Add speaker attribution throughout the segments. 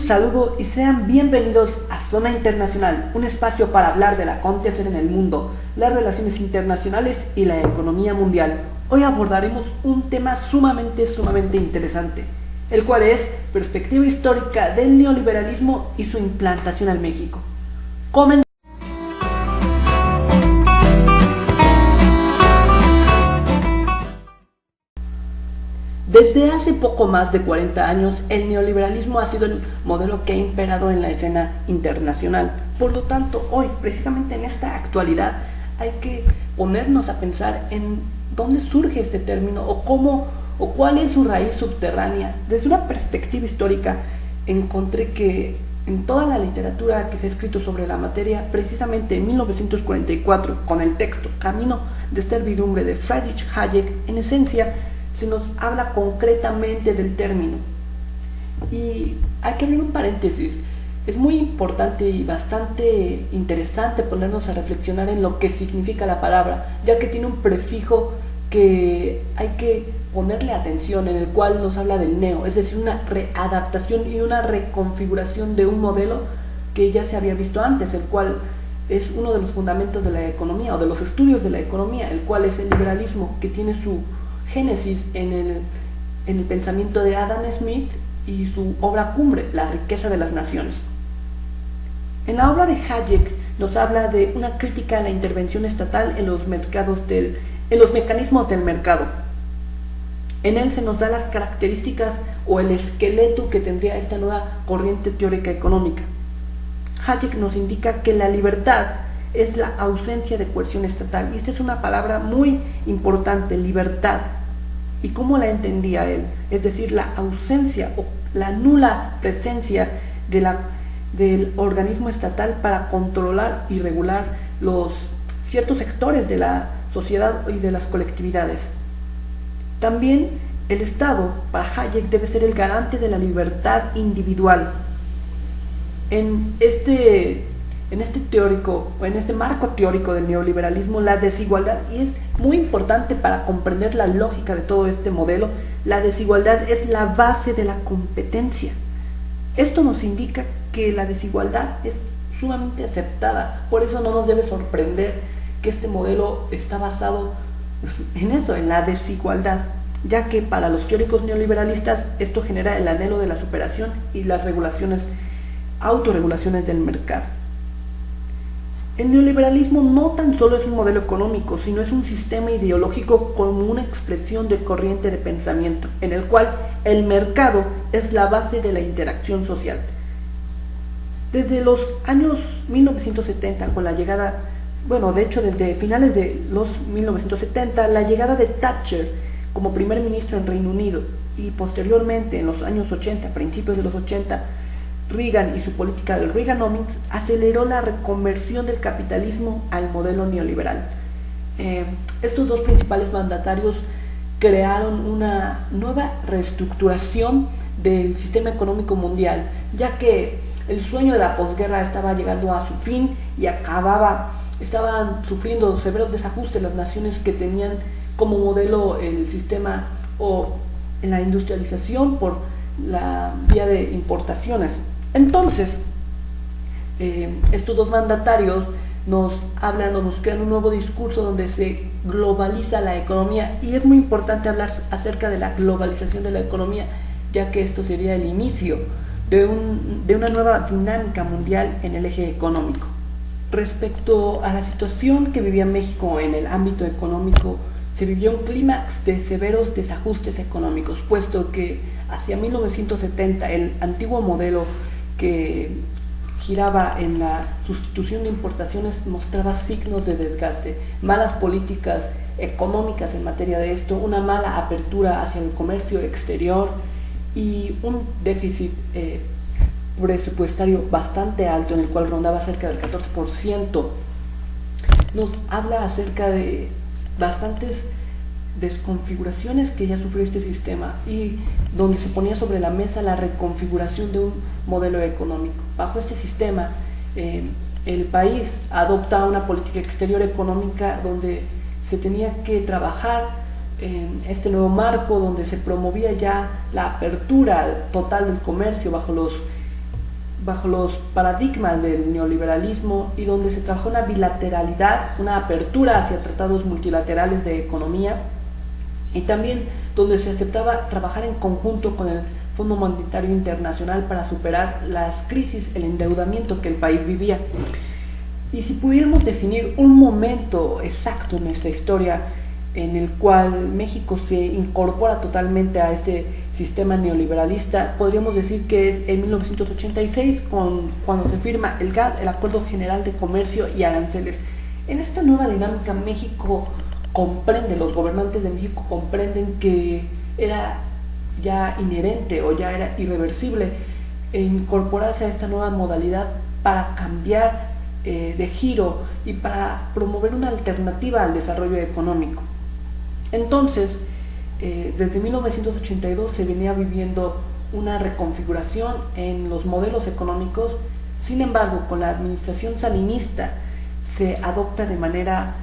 Speaker 1: saludo y sean bienvenidos a Zona Internacional, un espacio para hablar del acontecer en el mundo, las relaciones internacionales y la economía mundial. Hoy abordaremos un tema sumamente interesante, el cual es perspectiva histórica del neoliberalismo y su implantación al México. Desde hace poco más de 40 años, el neoliberalismo ha sido el modelo que ha imperado en la escena internacional. Por lo tanto, hoy, precisamente en esta actualidad, hay que ponernos a pensar en dónde surge este término o cuál es su raíz subterránea. Desde una perspectiva histórica, encontré que en toda la literatura que se ha escrito sobre la materia, precisamente en 1944, con el texto Camino de Servidumbre de Friedrich Hayek, en esencia, se nos habla concretamente del término. Y hay que abrir un paréntesis. Es muy importante y bastante interesante ponernos a reflexionar en lo que significa la palabra, ya que tiene un prefijo que hay que ponerle atención, en el cual nos habla del neo, es decir, una readaptación y una reconfiguración de un modelo que ya se había visto antes, el cual es uno de los fundamentos de la economía o de los estudios de la economía, el cual es el liberalismo, que tiene su génesis en el pensamiento de Adam Smith y su obra cumbre, La riqueza de las naciones. En la obra de Hayek nos habla de una crítica a la intervención estatal en los mecanismos del mercado. En él se nos da las características o el esqueleto que tendría esta nueva corriente teórica económica. Hayek nos indica que la libertad es la ausencia de coerción estatal, y esta es una palabra muy importante, libertad. ¿Y cómo la entendía él? Es decir, la ausencia o la nula presencia del organismo estatal para controlar y regular los ciertos sectores de la sociedad y de las colectividades. También el Estado, para Hayek, debe ser el garante de la libertad individual. En este marco teórico del neoliberalismo, la desigualdad, y es muy importante para comprender la lógica de todo este modelo, la desigualdad es la base de la competencia. Esto nos indica que la desigualdad es sumamente aceptada, por eso no nos debe sorprender que este modelo está basado en eso, en la desigualdad, ya que para los teóricos neoliberalistas esto genera el anhelo de la superación y las autorregulaciones del mercado. El neoliberalismo no tan solo es un modelo económico, sino es un sistema ideológico como una expresión de corriente de pensamiento, en el cual el mercado es la base de la interacción social. Desde los años 1970, con la llegada, desde finales de los 1970, la llegada de Thatcher como primer ministro en Reino Unido, y posteriormente en los años 80, principios de los 80, Reagan y su política del Reaganomics aceleró la reconversión del capitalismo al modelo neoliberal. Estos dos principales mandatarios crearon una nueva reestructuración del sistema económico mundial, ya que el sueño de la posguerra estaba llegando a su fin y estaban sufriendo severos desajustes las naciones que tenían como modelo el sistema o en la industrialización por la vía de importaciones. Entonces, estos dos mandatarios nos crean un nuevo discurso donde se globaliza la economía, y es muy importante hablar acerca de la globalización de la economía, ya que esto sería el inicio de una nueva dinámica mundial en el eje económico. Respecto a la situación que vivía México en el ámbito económico, se vivió un clímax de severos desajustes económicos, puesto que hacia 1970 el antiguo modelo que giraba en la sustitución de importaciones mostraba signos de desgaste, malas políticas económicas en materia de esto, una mala apertura hacia el comercio exterior y un déficit presupuestario bastante alto, en el cual rondaba cerca del 14%. Nos habla acerca de bastantes desconfiguraciones que ya sufrió este sistema, y donde se ponía sobre la mesa la reconfiguración de un modelo económico. Bajo este sistema, el país adopta una política exterior económica donde se tenía que trabajar en este nuevo marco, donde se promovía ya la apertura total del comercio bajo los bajo los paradigmas del neoliberalismo y donde se trabajó una bilateralidad, una apertura hacia tratados multilaterales de economía y también donde se aceptaba trabajar en conjunto con el Fondo Monetario Internacional para superar las crisis, el endeudamiento que el país vivía. Y si pudiéramos definir un momento exacto en nuestra historia en el cual México se incorpora totalmente a este sistema neoliberalista, podríamos decir que es en 1986 cuando se firma el GATT, el Acuerdo General de Comercio y Aranceles. En esta nueva dinámica México comprende, los gobernantes de México comprenden que era ya inherente o ya era irreversible incorporarse a esta nueva modalidad para cambiar de giro y para promover una alternativa al desarrollo económico. Entonces, desde 1982 se venía viviendo una reconfiguración en los modelos económicos. Sin embargo, con la administración salinista se adopta de manera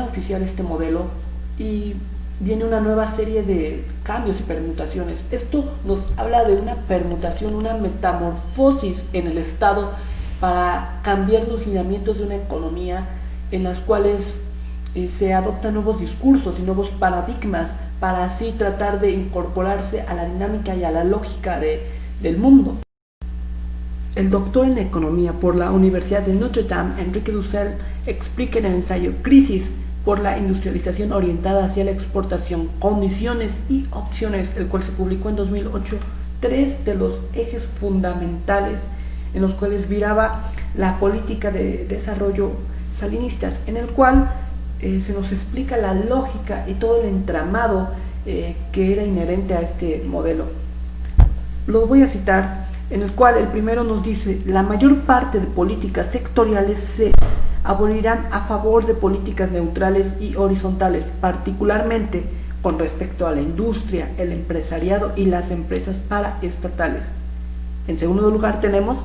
Speaker 1: oficial este modelo y viene una nueva serie de cambios y permutaciones. Esto nos habla de una permutación, una metamorfosis en el Estado para cambiar los lineamientos de una economía en las cuales se adoptan nuevos discursos y nuevos paradigmas para así tratar de incorporarse a la dinámica y a la lógica del mundo. El doctor en economía por la Universidad de Notre Dame, Enrique Dussel, explica en el ensayo Crisis por la industrialización orientada hacia la exportación, condiciones y opciones, el cual se publicó en 2008, tres de los ejes fundamentales en los cuales viraba la política de desarrollo salinistas, en el cual se nos explica la lógica y todo el entramado que era inherente a este modelo. Los voy a citar, en el cual el primero nos dice: la mayor parte de políticas sectoriales se abolirán a favor de políticas neutrales y horizontales, particularmente con respecto a la industria, el empresariado y las empresas paraestatales. En segundo lugar, tenemos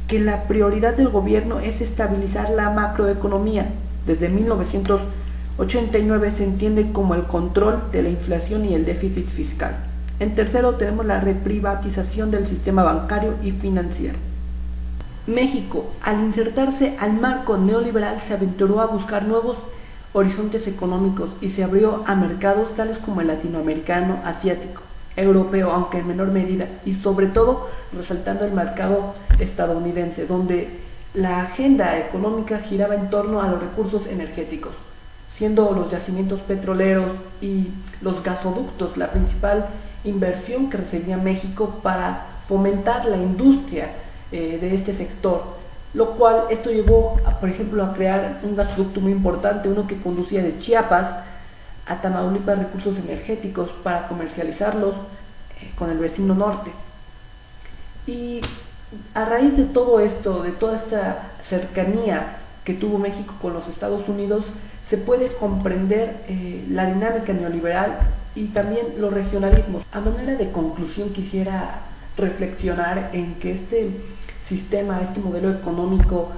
Speaker 1: que la prioridad del gobierno es estabilizar la macroeconomía. Desde 1989 se entiende como el control de la inflación y el déficit fiscal. En tercero, tenemos la reprivatización del sistema bancario y financiero. México, al insertarse al marco neoliberal, se aventuró a buscar nuevos horizontes económicos y se abrió a mercados tales como el latinoamericano, asiático, europeo, aunque en menor medida, y sobre todo resaltando el mercado estadounidense, donde la agenda económica giraba en torno a los recursos energéticos, siendo los yacimientos petroleros y los gasoductos la principal inversión que recibía México para fomentar la industria de este sector, lo cual esto llevó, por ejemplo, a crear un gasoducto muy importante, uno que conducía de Chiapas a Tamaulipas recursos energéticos para comercializarlos con el vecino norte. Y a raíz de todo esto, de toda esta cercanía que tuvo México con los Estados Unidos, se puede comprender la dinámica neoliberal y también los regionalismos. A manera de conclusión, quisiera reflexionar en que este sistema, este modelo económico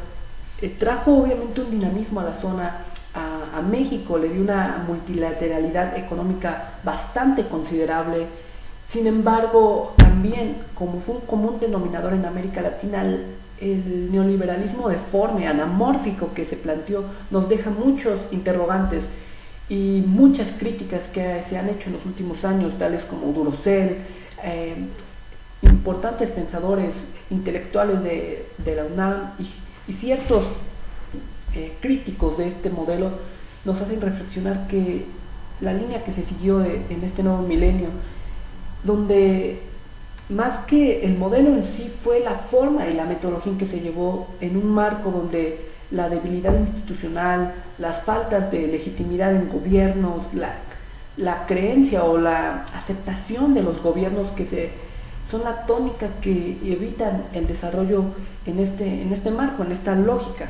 Speaker 1: trajo obviamente un dinamismo a la zona. A México le dio una multilateralidad económica bastante considerable. Sin embargo, también, como fue un común denominador en América Latina, el neoliberalismo deforme, anamórfico que se planteó, nos deja muchos interrogantes y muchas críticas que se han hecho en los últimos años, tales como Dussel, importantes pensadores intelectuales de la UNAM y ciertos críticos de este modelo nos hacen reflexionar que la línea que se siguió en este nuevo milenio, donde más que el modelo en sí fue la forma y la metodología en que se llevó en un marco donde la debilidad institucional, las faltas de legitimidad en gobiernos, la creencia o la aceptación de los gobiernos son la tónica que evitan el desarrollo en este marco, en esta lógica.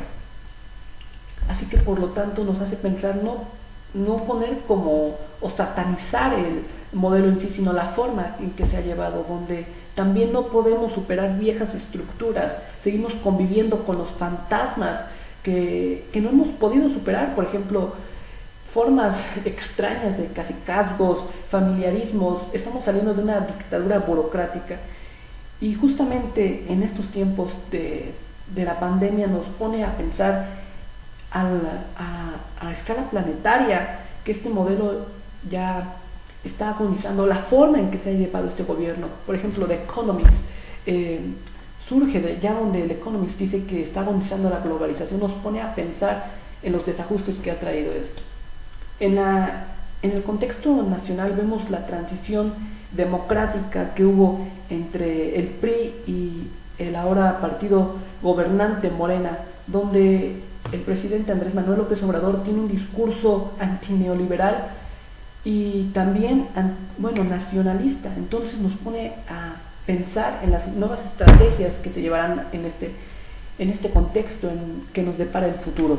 Speaker 1: Así que por lo tanto nos hace pensar no poner como o satanizar el modelo en sí, sino la forma en que se ha llevado, donde también no podemos superar viejas estructuras, seguimos conviviendo con los fantasmas que no hemos podido superar, por ejemplo, formas extrañas de cacicazgos, familiarismos. Estamos saliendo de una dictadura burocrática Y justamente en estos tiempos de la pandemia nos pone a pensar a escala planetaria que este modelo ya está agonizando, la forma en que se ha llevado este gobierno. Por ejemplo, The Economist surge de ya donde el Economist dice que está agonizando la globalización, nos pone a pensar en los desajustes que ha traído esto. En el contexto nacional vemos la transición democrática que hubo entre el PRI y el ahora partido gobernante Morena, donde el presidente Andrés Manuel López Obrador tiene un discurso antineoliberal y también, bueno, nacionalista. Entonces nos pone a pensar en las nuevas estrategias que se llevarán en este contexto en que nos depara el futuro.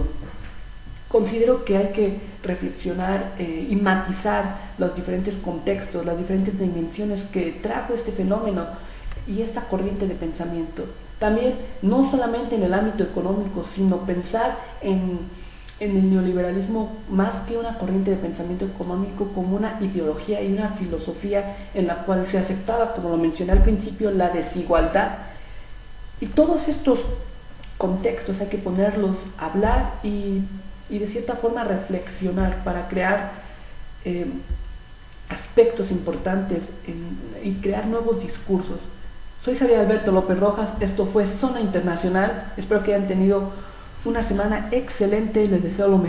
Speaker 1: Considero que hay que reflexionar y matizar los diferentes contextos, las diferentes dimensiones que trajo este fenómeno y esta corriente de pensamiento. También, no solamente en el ámbito económico, sino pensar en el neoliberalismo más que una corriente de pensamiento económico, como una ideología y una filosofía en la cual se aceptaba, como lo mencioné al principio, la desigualdad. Y todos estos contextos hay que ponerlos a hablar y de cierta forma reflexionar para crear aspectos importantes y crear nuevos discursos. Soy Javier Alberto López Rojas, esto fue Zona Internacional, espero que hayan tenido una semana excelente y les deseo lo mejor.